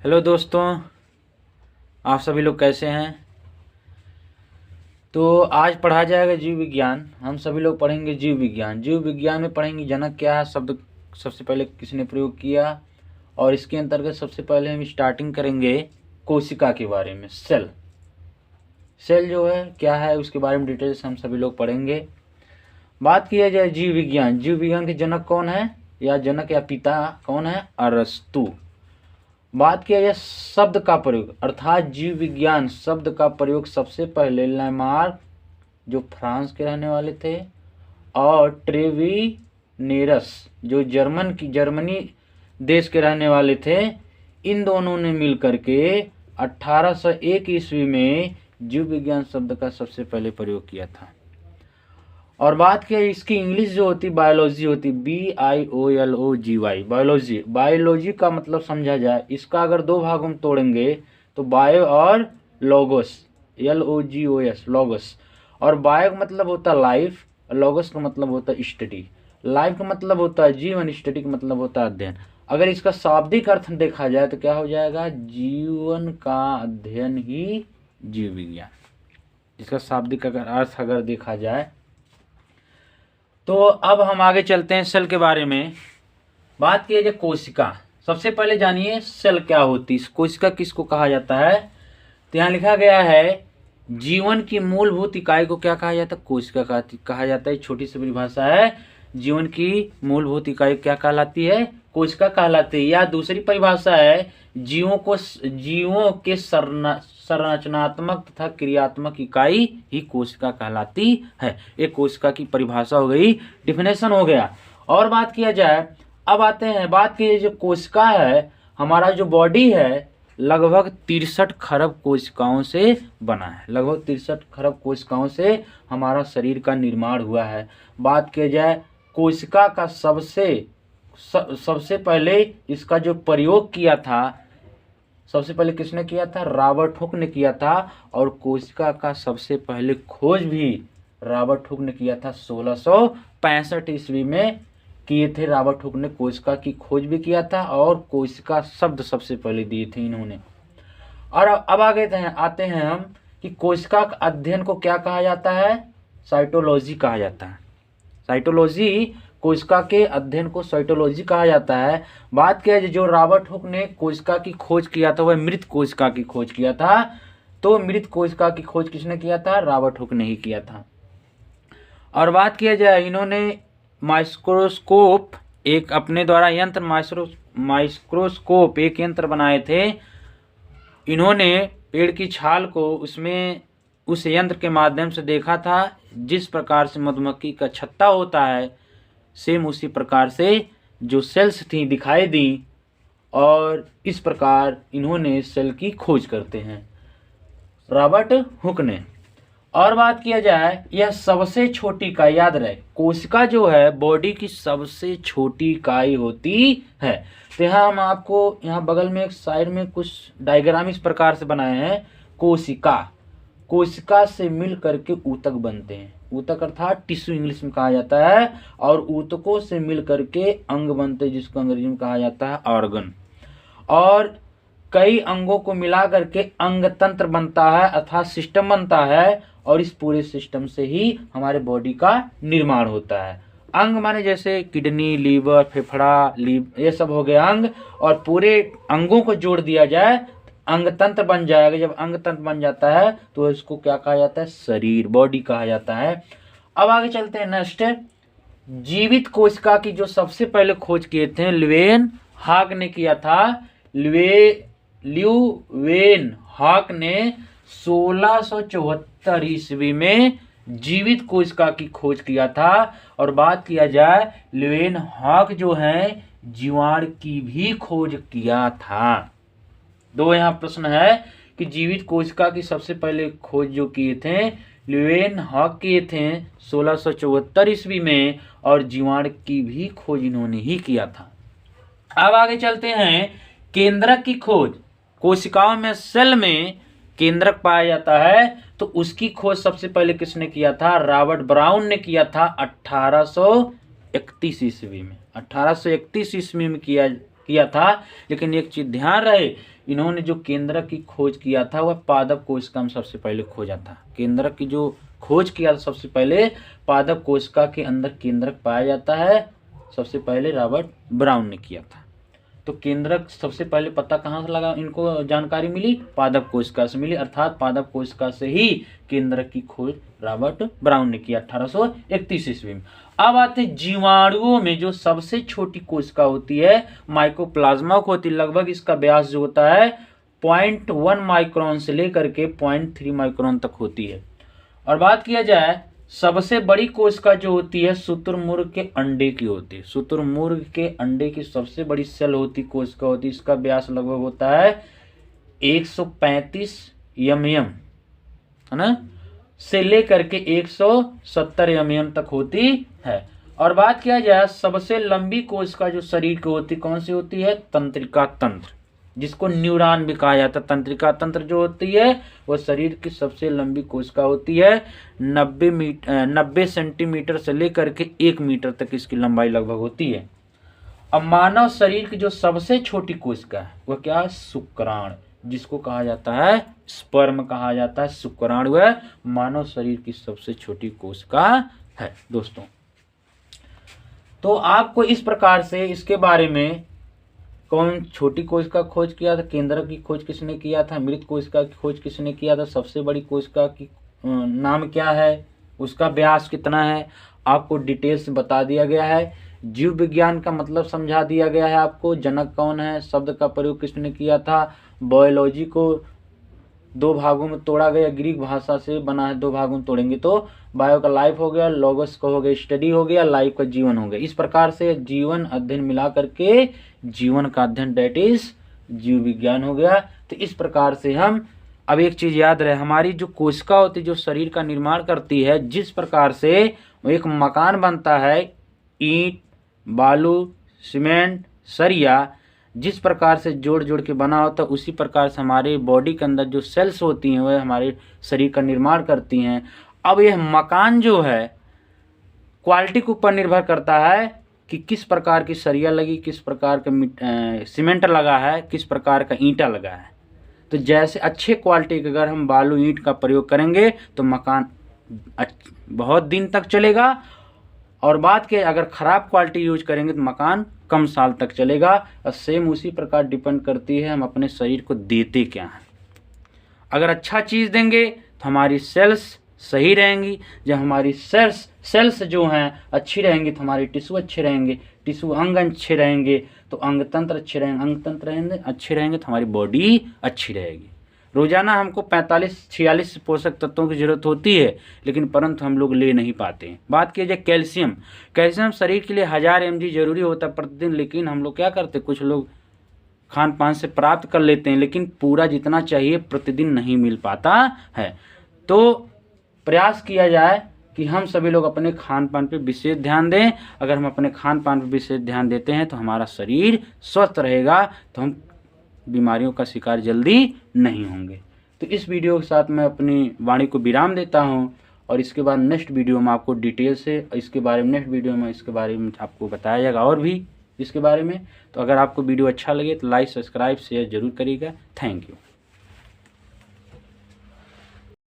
Hello दोस्तों, आप सभी लोग कैसे हैं। तो आज पढ़ा जाएगा जीव विज्ञान। हम सभी लोग पढ़ेंगे जीव विज्ञान। जीव विज्ञान में पढ़ेंगे जनक क्या है, शब्द सबसे पहले किसने प्रयोग किया, और इसके अंतर्गत सबसे पहले हम स्टार्टिंग करेंगे कोशिका के बारे में। सेल जो है क्या है उसके बारे में डिटेल से हम सभी लोग पढ़ेंगे। बात किया जाए जीव विज्ञान, जीव विज्ञान के जनक कौन है, या जनक या पिता कौन है, अरस्तु। बात किया जाए शब्द का प्रयोग, अर्थात जीव विज्ञान शब्द का प्रयोग सबसे पहले लैमार्क जो फ्रांस के रहने वाले थे, और ट्रेविनेरस जो जर्मनी देश के रहने वाले थे, इन दोनों ने मिलकर के 1801 ईस्वी में जीव विज्ञान शब्द का सबसे पहले प्रयोग किया था। और बात किया इसकी इंग्लिश जो होती बायोलॉजी होती, BIOLOGY, बायोलॉजी का मतलब समझा जाए, इसका अगर दो भागों में तोड़ेंगे तो बायो और लोगोस, LOGOS लोगोस। और बायो का मतलब होता है लाइफ, लोगोस का मतलब होता है स्टडी। लाइफ का मतलब होता है जीवन, स्टडी का मतलब होता है अध्ययन। अगर इसका शाब्दिक अर्थ देखा जाए तो क्या हो जाएगा, जीवन का अध्ययन ही जीव विज्ञान। इसका शाब्दिक अर्थ अगर देखा जाए तो अब हम आगे चलते हैं सेल के बारे में। बात की जाए कोशिका, सबसे पहले जानिए सेल क्या होती है, कोशिका किसको कहा जाता है। तो यहाँ लिखा गया है जीवन की मूलभूत इकाई को क्या कहा जाता है, कोशिका कहा जाता है। छोटी सी परिभाषा है, जीवन की मूलभूत इकाई क्या कहलाती है, कोशिका कहलाती है। या दूसरी परिभाषा है, जीवों के संरचनात्मक तथा क्रियात्मक इकाई ही कोशिका कहलाती है। एक कोशिका की परिभाषा हो गई, डिफिनेशन हो गया। और बात किया जाए, अब आते हैं बात की जो कोशिका है, हमारा जो बॉडी है लगभग 63 खरब कोशिकाओं से बना है। लगभग 63 खरब कोशिकाओं से हमारा शरीर का निर्माण हुआ है। बात की जाए कोशिका का सबसे पहले इसका जो प्रयोग किया था, सबसे पहले किसने किया था, रॉबर्ट हुक ने किया था। और कोशिका का सबसे पहले खोज भी रॉबर्ट हुक ने किया था, 1665 ईस्वी में किए थे। रॉबर्ट हुक ने कोशिका की खोज भी किया था, और कोशिका शब्द सबसे पहले दिए थे इन्होंने। और अब आते हैं हम कि कोशिका का अध्ययन को क्या कहा जाता है, साइटोलॉजी कहा जाता है। साइटोलॉजी, कोशिका के अध्ययन को साइटोलॉजी कहा जाता है। बात किया जाए जो रॉबर्ट हुक ने कोशिका की खोज किया था वह मृत कोशिका की खोज किया था। तो मृत कोशिका की खोज किसने किया था, रॉबर्ट हुक ने ही किया था। और बात किया जाए इन्होंने माइक्रोस्कोप, एक अपने द्वारा यंत्र माइक्रोस्कोप एक यंत्र बनाए थे। इन्होंने पेड़ की छाल को उसमें उस यंत्र के माध्यम से देखा था, जिस प्रकार से मधुमक्खी का छत्ता होता है सेम उसी प्रकार से जो सेल्स थी दिखाई दी, और इस प्रकार इन्होंने सेल की खोज करते हैं रॉबर्ट हुक ने। और बात किया जाए यह सबसे छोटी इकाई, याद रहे कोशिका जो है बॉडी की सबसे छोटी इकाई होती है। तो यहाँ हम आपको यहाँ बगल में एक साइड में कुछ डायग्राम इस प्रकार से बनाए हैं। कोशिका से मिल करके ऊतक बनते हैं, ऊतक अर्थात टिश्यू इंग्लिश में कहा जाता है। और ऊतकों से मिल करके अंग बनते हैं, जिसको अंग्रेजी में कहा जाता है ऑर्गन। और कई अंगों को मिला करके अंग तंत्र बनता है अर्थात सिस्टम बनता है, और इस पूरे सिस्टम से ही हमारे बॉडी का निर्माण होता है। अंग माने जैसे किडनी, लीवर, फेफड़ा, ये सब हो गए अंग। और पूरे अंगों को जोड़ दिया जाए अंग तंत्र बन जाएगा। जब अंग तंत्र बन जाता है तो इसको क्या कहा जाता है, शरीर, बॉडी कहा जाता है। अब आगे चलते हैं नेक्स्ट, जीवित कोशिका की जो सबसे पहले खोज किए थे ल्यूवेन हॉक ने किया था। ल्यूवेन हॉक ने 1674 ईस्वी में जीवित कोशिका की खोज किया था। और बात किया जाए ल्यूवेन हॉक जो है जीवाणु की भी खोज किया था। दो यहाँ प्रश्न है कि जीवित कोशिका की सबसे पहले खोज जो किए थे ल्यूवेन हॉक किए थे 1674 ईस्वी में, और जीवाणु की भी खोज इन्होंने ही किया था। अब आगे चलते हैं केंद्रक की खोज। कोशिकाओं में सेल में केंद्रक पाया जाता है, तो उसकी खोज सबसे पहले किसने किया था, रॉबर्ट ब्राउन ने किया था 1831 ईस्वी में। 1831 ईस्वी में किया किया था। लेकिन एक चीज ध्यान रहे, इन्होंने जो केंद्रक की खोज किया था वह पादप कोशिका में सबसे पहले खोजा था। केंद्रक की जो खोज किया था सबसे पहले, पादप कोशिका के अंदर केंद्रक पाया जाता है, सबसे पहले रॉबर्ट ब्राउन ने किया था। तो केंद्रक सबसे पहले पता कहाँ से लगा, इनको जानकारी मिली पादप कोशिका से मिली, अर्थात पादप कोशिका से ही केंद्रक की खोज रॉबर्ट ब्राउन ने किया 1831 ईस्वी में। अब आते जीवाणुओं में जो सबसे छोटी कोशिका होती है माइकोप्लाज्मा को होती है, लगभग इसका व्यास जो होता है 0.1 माइक्रोन से लेकर के 0.3 माइक्रोन तक होती है। और बात किया जाए सबसे बड़ी कोशिका जो होती है शुतुरमुर्ग के अंडे की होती है। शुतुरमुर्ग के अंडे की सबसे बड़ी सेल होती कोशिका होती है, इसका व्यास लगभग होता है 135 mm है ना, से लेकर के 170 mm तक होती है। और बात किया जाए सबसे लंबी कोशिका जो शरीर की होती कौन सी होती है, तंत्रिका तंत्र, जिसको न्यूरॉन भी कहा जाता है। तंत्रिका तंत्र जो होती है वह शरीर की सबसे लंबी कोशिका होती है, 90 सेंटीमीटर से लेकर के 1 मीटर तक इसकी लंबाई लगभग होती है। अब मानव शरीर की जो सबसे छोटी कोशिका है वह क्या है, शुक्राणु, जिसको कहा जाता है स्पर्म कहा जाता है। शुक्राणु वह मानव शरीर की सबसे छोटी कोशिका है दोस्तों। तो आपको इस प्रकार से इसके बारे में कौन छोटी कोशिका का खोज किया था, केंद्रक की खोज किसने किया था, मृत कोशिका की खोज किसने किया था, सबसे बड़ी कोशिका की नाम क्या है, उसका व्यास कितना है, आपको डिटेल से बता दिया गया है। जीव विज्ञान का मतलब समझा दिया गया है आपको, जनक कौन है, शब्द का प्रयोग किसने किया था, बायोलॉजी को 2 भागों में तोड़ा गया, ग्रीक भाषा से बना है, 2 भागों में तोड़ेंगे तो बायो का लाइफ हो गया, लोगोस का हो गया स्टडी हो गया, लाइफ का जीवन हो गया। इस प्रकार से जीवन अध्ययन मिला करके जीवन का अध्ययन दैट इज जीव विज्ञान हो गया। तो इस प्रकार से हम अब एक चीज याद रहे, हमारी जो कोशिका होती है जो शरीर का निर्माण करती है, जिस प्रकार से एक मकान बनता है ईंट बालू सीमेंट सरिया, जिस प्रकार से जोड़ जोड़ के बना होता है, उसी प्रकार से हमारे बॉडी के अंदर जो सेल्स होती हैं वह हमारे शरीर का निर्माण करती हैं। अब यह मकान जो है क्वालिटी के ऊपर निर्भर करता है कि किस प्रकार की सरिया लगी, किस प्रकार का सीमेंट लगा है, किस प्रकार का ईंटा लगा है। तो जैसे अच्छे क्वालिटी के अगर हम बालू ईंट का प्रयोग करेंगे तो मकान बहुत दिन तक चलेगा, और बात के अगर ख़राब क्वालिटी यूज करेंगे तो मकान कम साल तक चलेगा। और सेम उसी प्रकार डिपेंड करती है हम अपने शरीर को देते क्या हैं। अगर अच्छा चीज़ देंगे तो हमारी सेल्स सही रहेंगी, जब हमारी सेल्स जो हैं अच्छी रहेंगी तो हमारे टिश्यू अच्छे रहेंगे, टिश्यू अंग अच्छे रहेंगे तो अंग तंत्र अच्छे रहेंगे, अंग तंत्र अच्छे रहेंगे तो हमारी बॉडी अच्छी रहेगी। रोजाना हमको 45-46 पोषक तत्वों की जरूरत होती है, लेकिन परंतु हम लोग ले नहीं पाते हैं। बात किया जाए कैल्शियम शरीर के लिए 1000 mg जरूरी होता है प्रतिदिन, लेकिन हम लोग क्या करते हैं, कुछ लोग खान पान से प्राप्त कर लेते हैं, लेकिन पूरा जितना चाहिए प्रतिदिन नहीं मिल पाता है। तो प्रयास किया जाए कि हम सभी लोग अपने खान पान पर विशेष ध्यान दें। अगर हम अपने खान पान पर विशेष ध्यान देते हैं तो हमारा शरीर स्वस्थ रहेगा, तो हम बीमारियों का शिकार जल्दी नहीं होंगे। तो इस वीडियो के साथ मैं अपनी वाणी को विराम देता हूं, और इसके बाद नेक्स्ट वीडियो में आपको डिटेल से इसके बारे में इसके बारे में आपको बताया जाएगा और भी इसके बारे में। तो अगर आपको वीडियो अच्छा लगे तो लाइक सब्सक्राइब शेयर जरूर करिएगा। Thank you.